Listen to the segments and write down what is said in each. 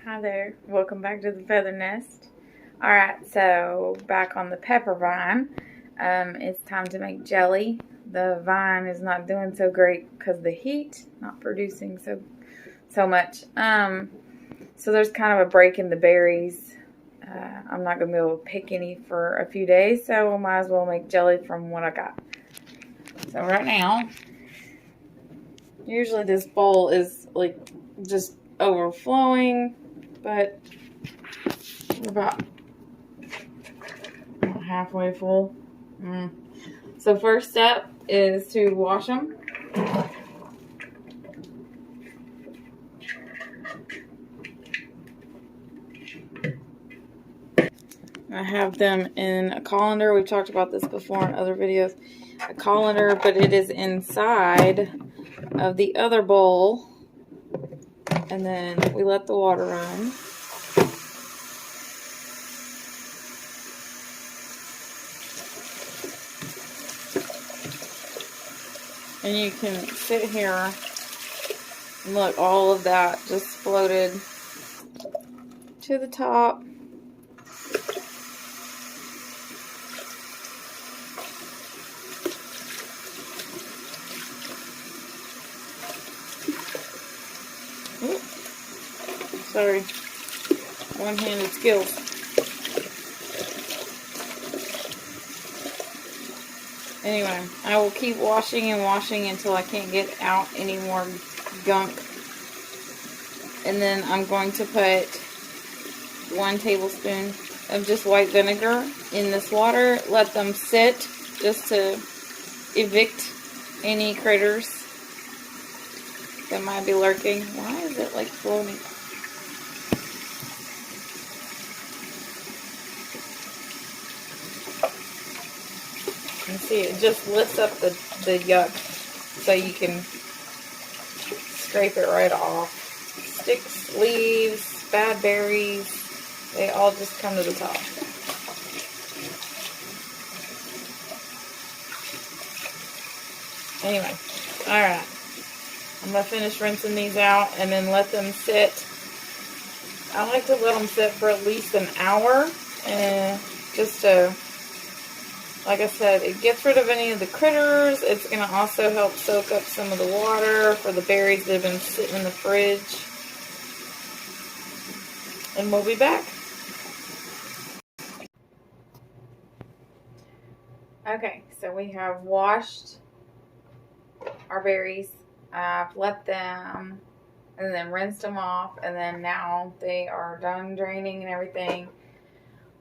Hi there, welcome back to the feather nest. Alright, so back on the pepper vine. It's time to make jelly. The vine is not doing so great because of the heat, not producing so much. So there's kind of a break in the berries. I'm not going to be able to pick any for a few days, so I might as well make jelly from what I got. So right now, usually this bowl is like just overflowing, but about halfway full. So first step is to wash them. I have them in a colander. We've talked about this before in other videos. A colander, but it is inside of the other bowl. And then we let the water run. And you can sit here and look, all of that just floated to the top. Sorry, one-handed skills. Anyway, I will keep washing and washing until I can't get out any more gunk. And then I'm going to put 1 tablespoon of just white vinegar in this water. Let them sit just to evict any critters that might be lurking. Why is it like floating? You see, it just lifts up the yuck so you can scrape it right off. Sticks, leaves, bad berries, they all just come to the top. Anyway, alright. I'm going to finish rinsing these out and then let them sit. I like to let them sit for at least an hour. And just to, like I said, it gets rid of any of the critters. It's going to also help soak up some of the water for the berries that have been sitting in the fridge. And we'll be back. Okay, so we have washed our berries. I've let them and then rinsed them off, and then now they are done draining and everything.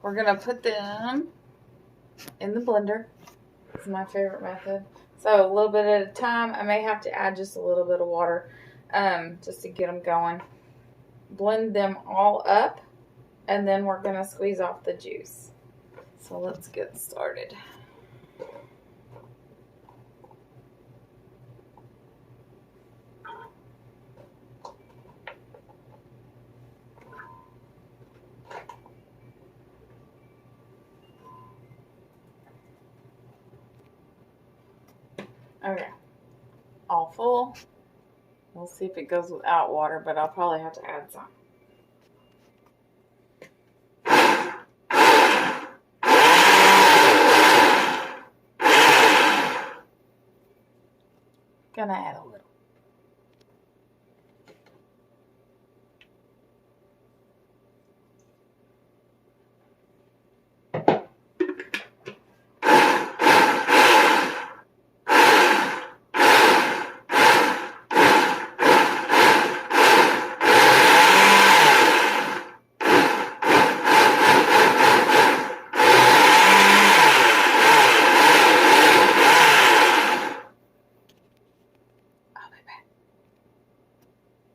We're going to put them in the blender. It's my favorite method. So a little bit at a time. I may have to add just a little bit of water just to get them going. Blend them all up, and then we're going to squeeze off the juice. So let's get started. Okay, all full. We'll see if it goes without water, but I'll probably have to add some. Gonna add a little.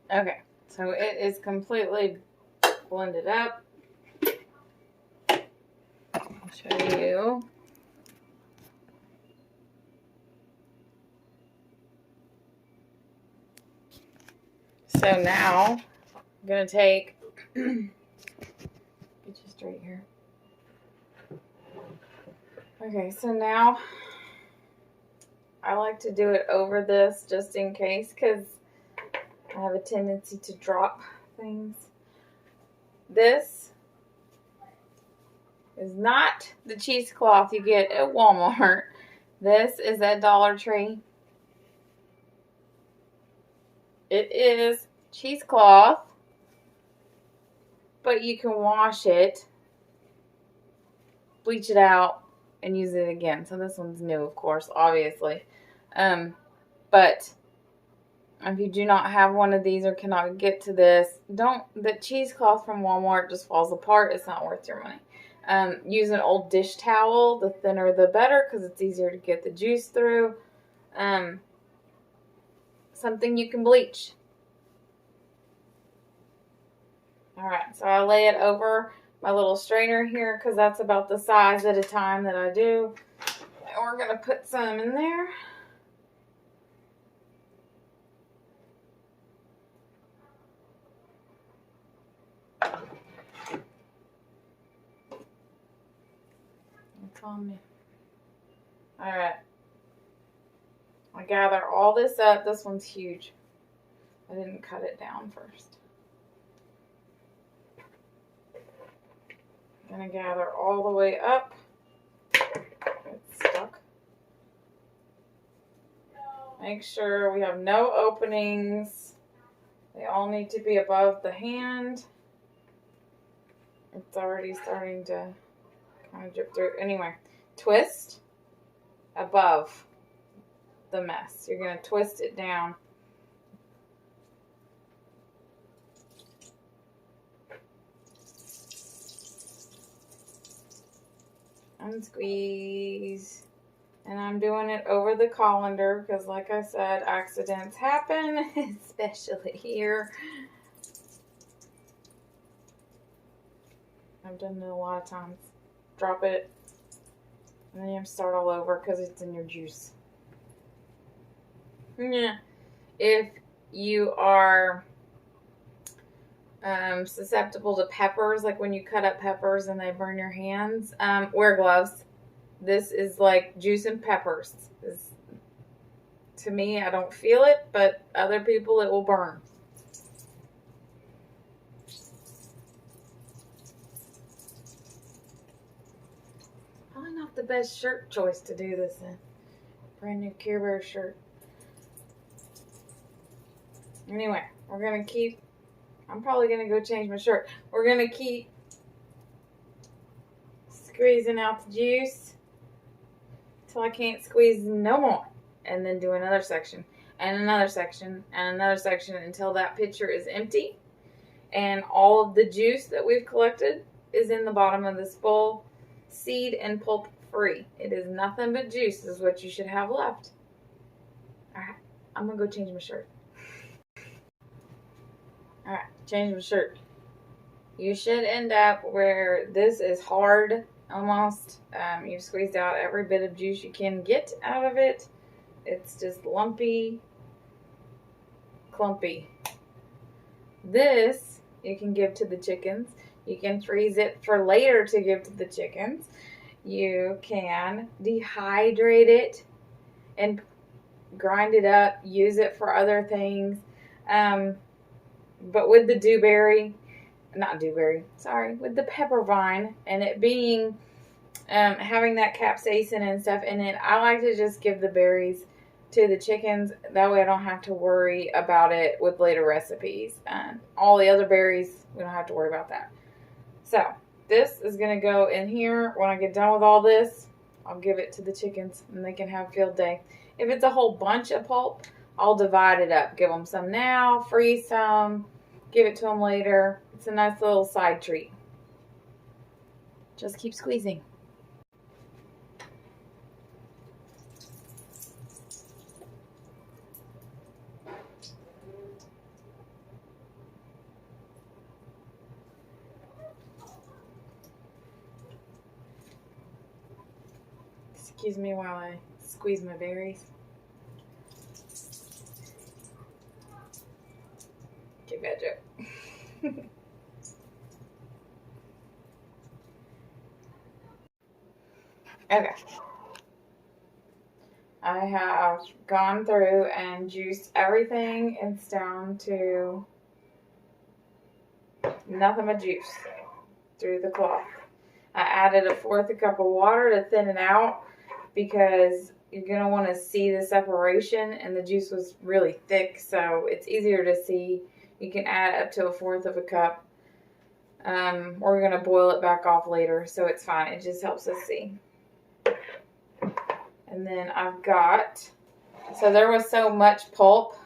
Okay, so it is completely blended up. I'll show you. So now I'm going to take, get you straight here. Okay, so now I like to do it over this just in case, because I have a tendency to drop things. this is not the cheesecloth you get at Walmart. This is at Dollar Tree. It is cheesecloth, but you can wash it, bleach it out, and use it again. So this one's new, of course, obviously. But if you do not have one of these or cannot get to this, the cheesecloth from Walmart just falls apart. It's not worth your money. Use an old dish towel. The thinner the better, because it's easier to get the juice through. Something you can bleach. Alright, so I lay it over my little strainer here because that's about the size at a time that I do. And we're going to put some in there. It's on me. Alright. I gather all this up. This one's huge. I didn't cut it down first. I'm going to gather all the way up. It's stuck. Make sure we have no openings. They all need to be above the hand. It's already starting to kind of drip through. Anyway, twist above the mess. You're going to twist it down. And squeeze. And I'm doing it over the colander because, like I said, accidents happen, especially here. I've done it a lot of times. Drop it, and then you have to start all over because it's in your juice. Yeah. If you are susceptible to peppers, like when you cut up peppers and they burn your hands, wear gloves. This is like juice and peppers. To me, I don't feel it, but other people it will burn. Probably not the best shirt choice to do this in. Brand new Care Bear shirt. Anyway, we're going to keep... I'm probably going to go change my shirt. We're going to keep squeezing out the juice till I can't squeeze no more. And then do another section, and another section, and another section until that pitcher is empty. And all of the juice that we've collected is in the bottom of this bowl, seed and pulp free. It is nothing but juice is what you should have left. Alright, I'm going to go change my shirt. Alright, change my shirt. You should end up where this is hard, almost. You've squeezed out every bit of juice you can get out of it. It's just lumpy, clumpy. This you can give to the chickens. You can freeze it for later to give to the chickens. You can dehydrate it and grind it up, use it for other things. But with the with the peppervine and it being, having that capsaicin and stuff in it, I like to just give the berries to the chickens. That way I don't have to worry about it with later recipes. And all the other berries, we don't have to worry about that. So this is going to go in here. When I get done with all this, I'll give it to the chickens and they can have field day. If it's a whole bunch of pulp, I'll divide it up. Give them some now, freeze some, give it to them later. It's a nice little side treat. Just keep squeezing. Excuse me while I squeeze my berries. Get bad joke. Okay. I have gone through and juiced everything. It's down to nothing but juice through the cloth. I added 1/4 cup of water to thin it out because you're going to want to see the separation, and the juice was really thick, so it's easier to see. You can add up to 1/4 cup. We're going to boil it back off later, so it's fine. It just helps us see. And then I've got, so there was so much pulp.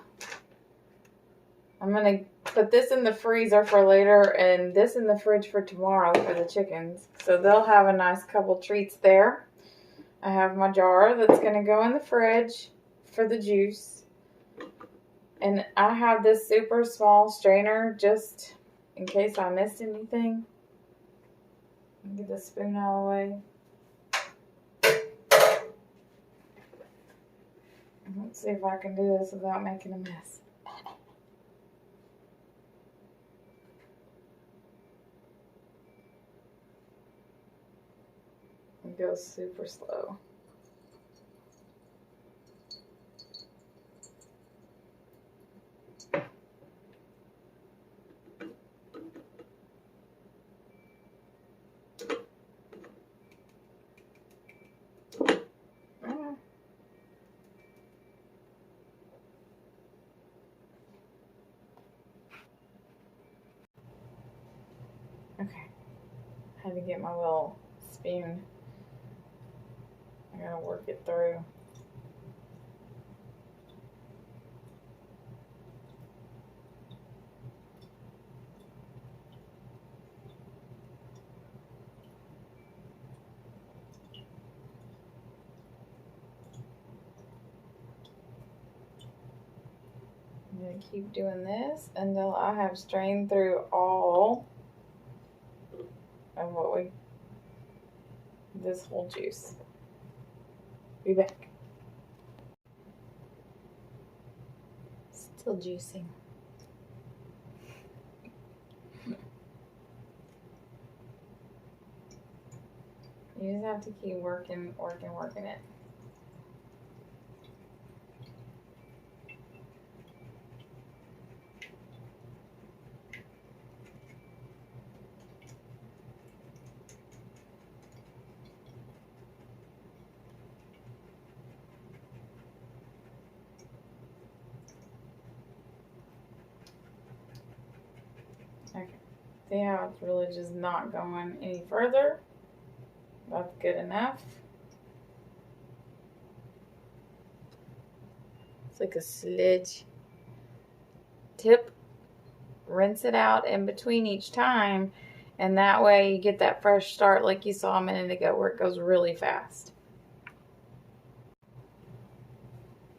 I'm going to put this in the freezer for later and this in the fridge for tomorrow for the chickens. So they'll have a nice couple treats there. I have my jar that's going to go in the fridge for the juice. And I have this super small strainer just in case I missed anything. Get the spoon out of the way. Let's see if I can do this without making a mess. It goes super slow. Okay, I had to get my little spoon. I gotta work it through. I'm gonna keep doing this until I have strained through all of this whole juice. Be back. Still juicing. You just have to keep working it. Okay. See how it's really just not going any further? That's good enough. It's like a sludge tip. Rinse it out in between each time, and that way you get that fresh start like you saw a minute ago where it goes really fast.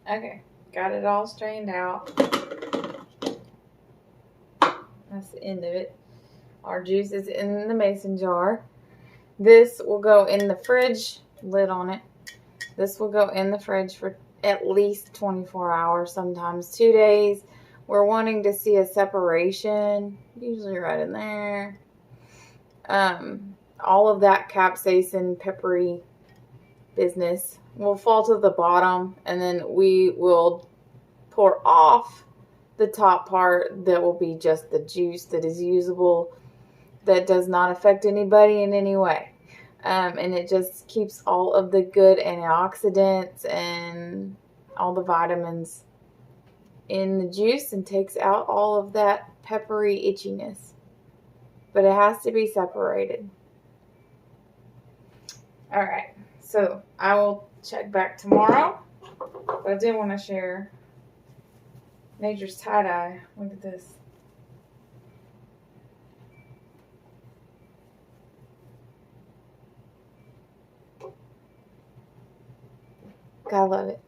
Okay, got it all strained out. That's the end of it. Our juice is in the mason jar. This will go in the fridge, lid on it. This will go in the fridge for at least 24 hours, sometimes 2 days. We're wanting to see a separation, usually right in there. All of that capsaicin, peppery business will fall to the bottom, and then we will pour off the top part that will be just the juice that is usable, that does not affect anybody in any way. And it just keeps all of the good antioxidants and all the vitamins in the juice and takes out all of that peppery itchiness. But it has to be separated. Alright, so I will check back tomorrow. But I did want to share Nature's tie-dye. Look at this. Gotta love it.